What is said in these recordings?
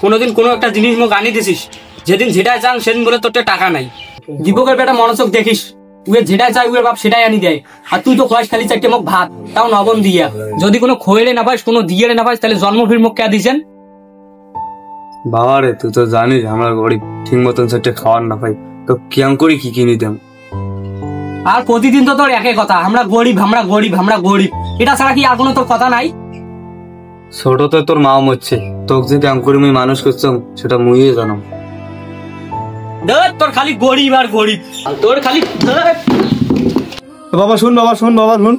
কোনোদিন কোনো একটা জিনিস মোক আনি দিছিস, যেদিন যেটা চাং সেদিন বলে তোর টাকা নাই। দীপকের বেটা মনোযোগ দেখিস, তুই যেটা চাই উয়ের বাপ সেটাই আনি দেয়, আর তুই তো খোয়াস খালি চারটে মোক ভাত, তাও নবন দিয়া। যদি কোনো খোয়েলে না পাইস, কোনো দিয়ে না পাইস, তাহলে জন্মভীর মুখ কে দিছেন? বাবা রে, তুই তো জানিস আমরা গরিব, ঠিক মতন সেটা খাওয়ার না পাই, তো কিয়াং করি কি কিনি দেম। আর প্রতিদিন তো তোর একই কথা, আমরা গরিব আমরা গরিব আমরা গরিব, এটা ছাড়া কি আর কোনো তোর কথা নাই? ছোটতে তোর মা মরছে, তোকে যে ক্যাং করে মুই মানুষ করছাম সেটা মুইয়ে জানাম। তোর খালি গরিব আর গরিব, তোর খালি। বাবা শুন, বাবা শুন, বাবা শুন।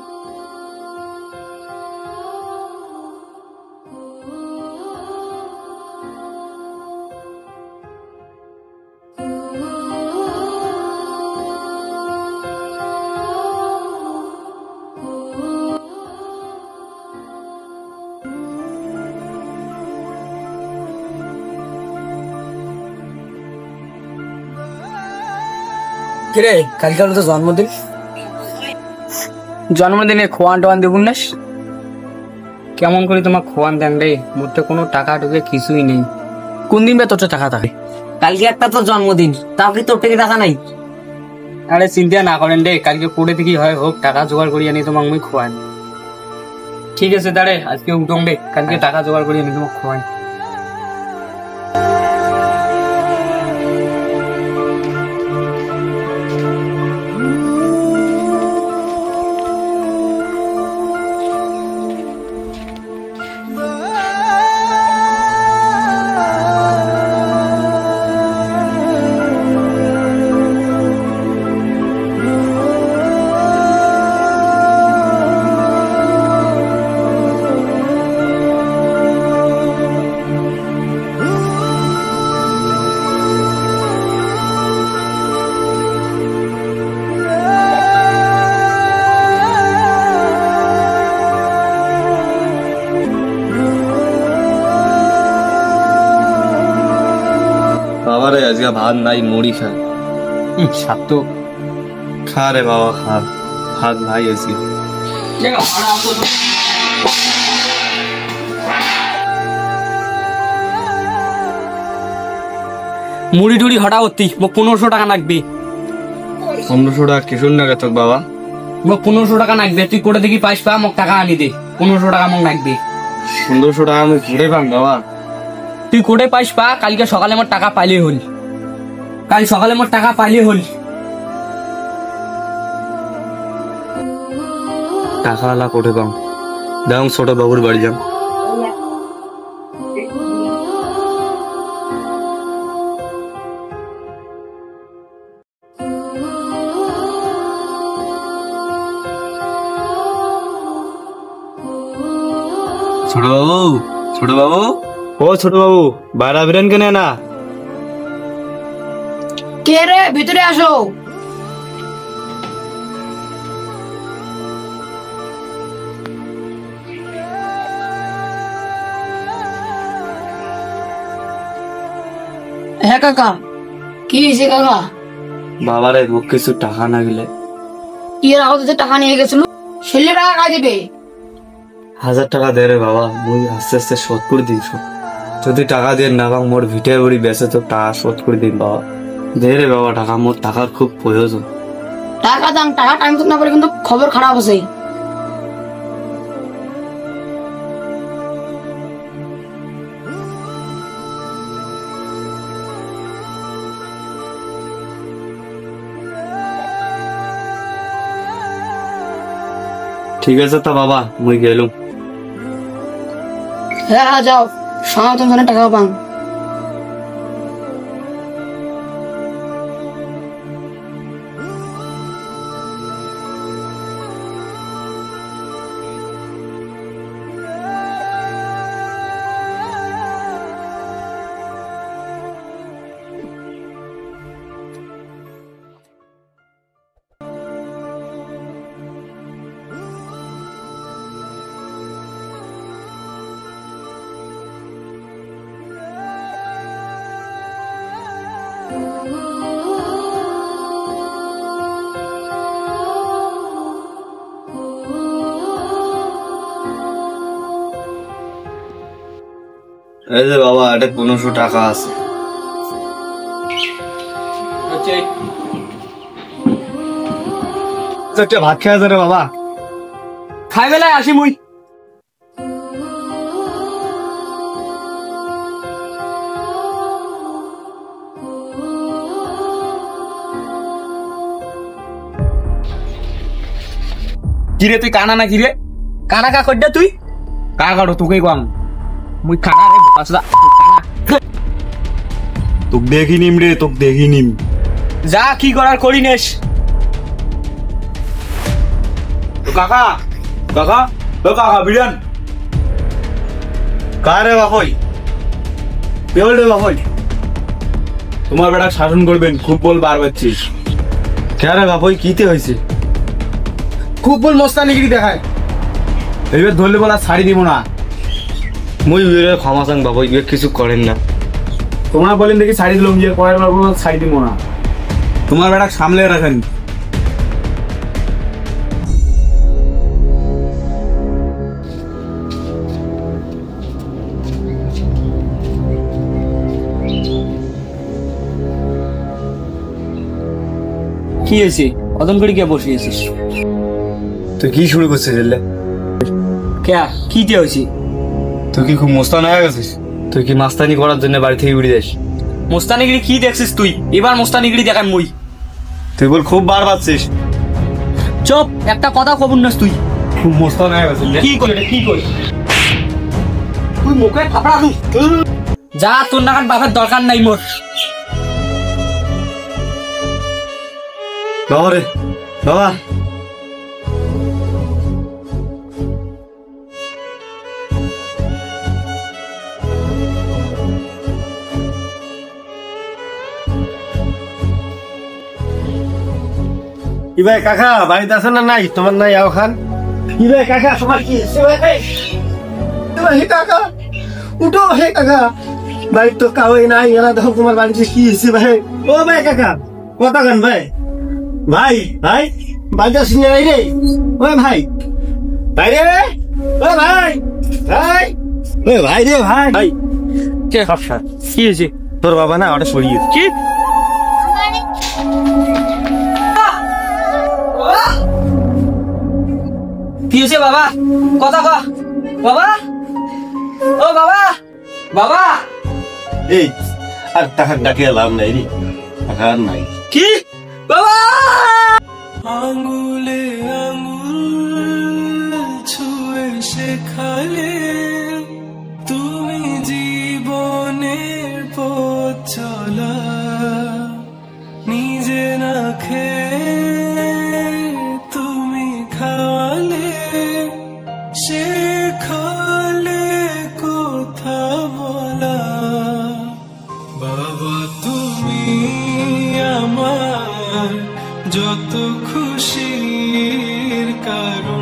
কিরে, কালকে হলো তো জন্মদিন, জন্মদিনে খোয়ান টোয়ান দেবুন না? কেমন করে তোমার খোয়ান দেন রে? মোর তো কোনো টাকা টুকে কিছুই নেই। কোন দিন বে তোর টাকা থাকে? কালকে একটা তোর জন্মদিন, তাও কি তোর থেকে টাকা নাই? আরে চিন্তা না করেন রে, কালকে পড়ে থেকে হয় হোক টাকা জোগাড় করিয়ে আনি তোমাকে মুই খোয়ান। ঠিক আছে দাঁড়ে, আজকে উঠং রে, কালকে টাকা জোগাড় করিয়ে আনি তোমাকে খোয়ান। বাবা রে, আজকে ভাত নাই, মুড়ি খা। সাত তো খা রে বাবা, খা, ভাত নাই আজকে। মুড়ি টুড়ি হঠাৎ অতি, মোক 1500 টাকা লাগবে। 1500 টাকা কিশোর নাগে তোর বাবা? মোক 1500 টাকা লাগবে, তুই করে দেখি পাইস পা, মোক টাকা আনি দে। 1500 টাকা মোক লাগবে। 1500 টাকা আমি ঘুরে পাম বাবা? তুই কোটে পাইস পা, কালকে সকালে মোর টাকা পাইলে হল, কাল সকালে মোর টাকা পাইলে হল। টাকা আলা কোটে পাম? দাম ছোট বাবুর বাড়ি যাম। ছোট বাবু, ছোট বাবু, ও ছোট বাবু, বাইরে বেরেন কেন না? কে রে, ভিতরে আসো। হ্যাঁ কাকা, কি হয়েছে কাকা? বাবারে মোক কিছু টাকা না গেলে। এর আগে যে টাকা নিয়ে গেছিল, সেলে টাকা কাজ দেবে? 1000 টাকা দে রে বাবা, মুই আস্তে আস্তে শোধ করে দিন সব। যদি টাকা দিয়ে না পাং মোর ভিটে উড়ি বেসে তো টাকা শোধ করে দিন বাবা। দে রে বাবা টাকা, মোর টাকার খুব প্রয়োজন। টাকা দাম, টাকা টাইম তো না পড়ে কিন্তু খবর খারাপ আছে। ঠিক আছে তা বাবা, মুই গেলুম। হ্যাঁ হ্যাঁ যাও, সনাতন ধরে টাকা পান। এই যে বাবা, এটা 1500 টাকা আছে। একটা ভাত খেয়ে আছে রে বাবা। খাই বেলায় আসি মুই। কিরে তুই কানা না কিরে? কানা কা কইডা তুই? কা কাটো তোকে কম। মুই কানা রে আসলা। তোকে দেখি নিম রে, তোকে দেখি নিম। যা কি করার করি নেস। কাকা কাকা ও কাকা বিরিয়ান কারে বাপই? পেল রে বাপই। তোমার বেটা শাসন করবেন, খুব বল বার পাচ্ছিস। কারে বাপই, কিতে হয়েছে? খুব বল মস্তানিগিরি দেখায়। এইবার ধরলে বলা ছাড়ি দিব না। মুই উইরে ক্ষমা চাং বাপই, ইয়ে কিছু করেন না। তোমরা বলেন দেখি ছাড়ি দিলাম, যে পরের বার বলবো ছাড়ি দিব না। তোমার বেটা সামলে রাখেন। কি হয়েছে? অদম করে কে বসিয়েছিস? তুই কি শুরু করছিস রে? কে কি দিয়ে হয়েছি? তুই কি খুব মোস্তান হয়ে গেছিস? তুই কি মাস্তানি করার জন্য বাড়ি থেকে উড়ে যাস? মোস্তানিগিরি কি দেখছিস তুই? এবার মোস্তানিগিরি দেখাই মুই। তুই বল খুব বার পাচ্ছিস। চুপ, একটা কথা কবুন নাস তুই। খুব মোস্তান হয়ে গেছিস রে। কি করে কি করে? তুই মুখে ফাপড়া দু। যা, তোর নাকান বাপের দরকার নাই মোর। বাবা রে বাবা, কি ভাই কাকা বাড়িতে আছে না? নাই তোমার নাই আও খান। কি ভাই কাকা তোমার কি হে কাকা উঠো, হে কাকা বাড়ির তো কাউই নাই। এলা দেখো তোমার বাড়িতে কি হয়েছে ভাই। ও ভাই কাকা কথা গান ভাই। ভাই ভাই বাড়িতে আসি নাই রে? ও ভাই ভাই রে, ও ভাই ভাই, ও ভাই রে ভাই। ভাই কে সমস্যা? কি হয়েছে? তোর বাবা না ওটা সরিয়ে কি? কি হয়েছে বাবা? কথা কহ বাবা। ও বাবা, বাবা। এই আর টাকা ডাকিয়ে লাভ নাই রে, টাকা আর নাই। কি বাবা? আঙ্গুলে আঙ্গুল ছুঁয়ে শেখালে তুমি জীবনের পথ চলা, নিজে না খেয়ে তুমি খাওয়ালে, শেখালে কথা বলা। বাবা তুমি আমার যত খুশির কারণ।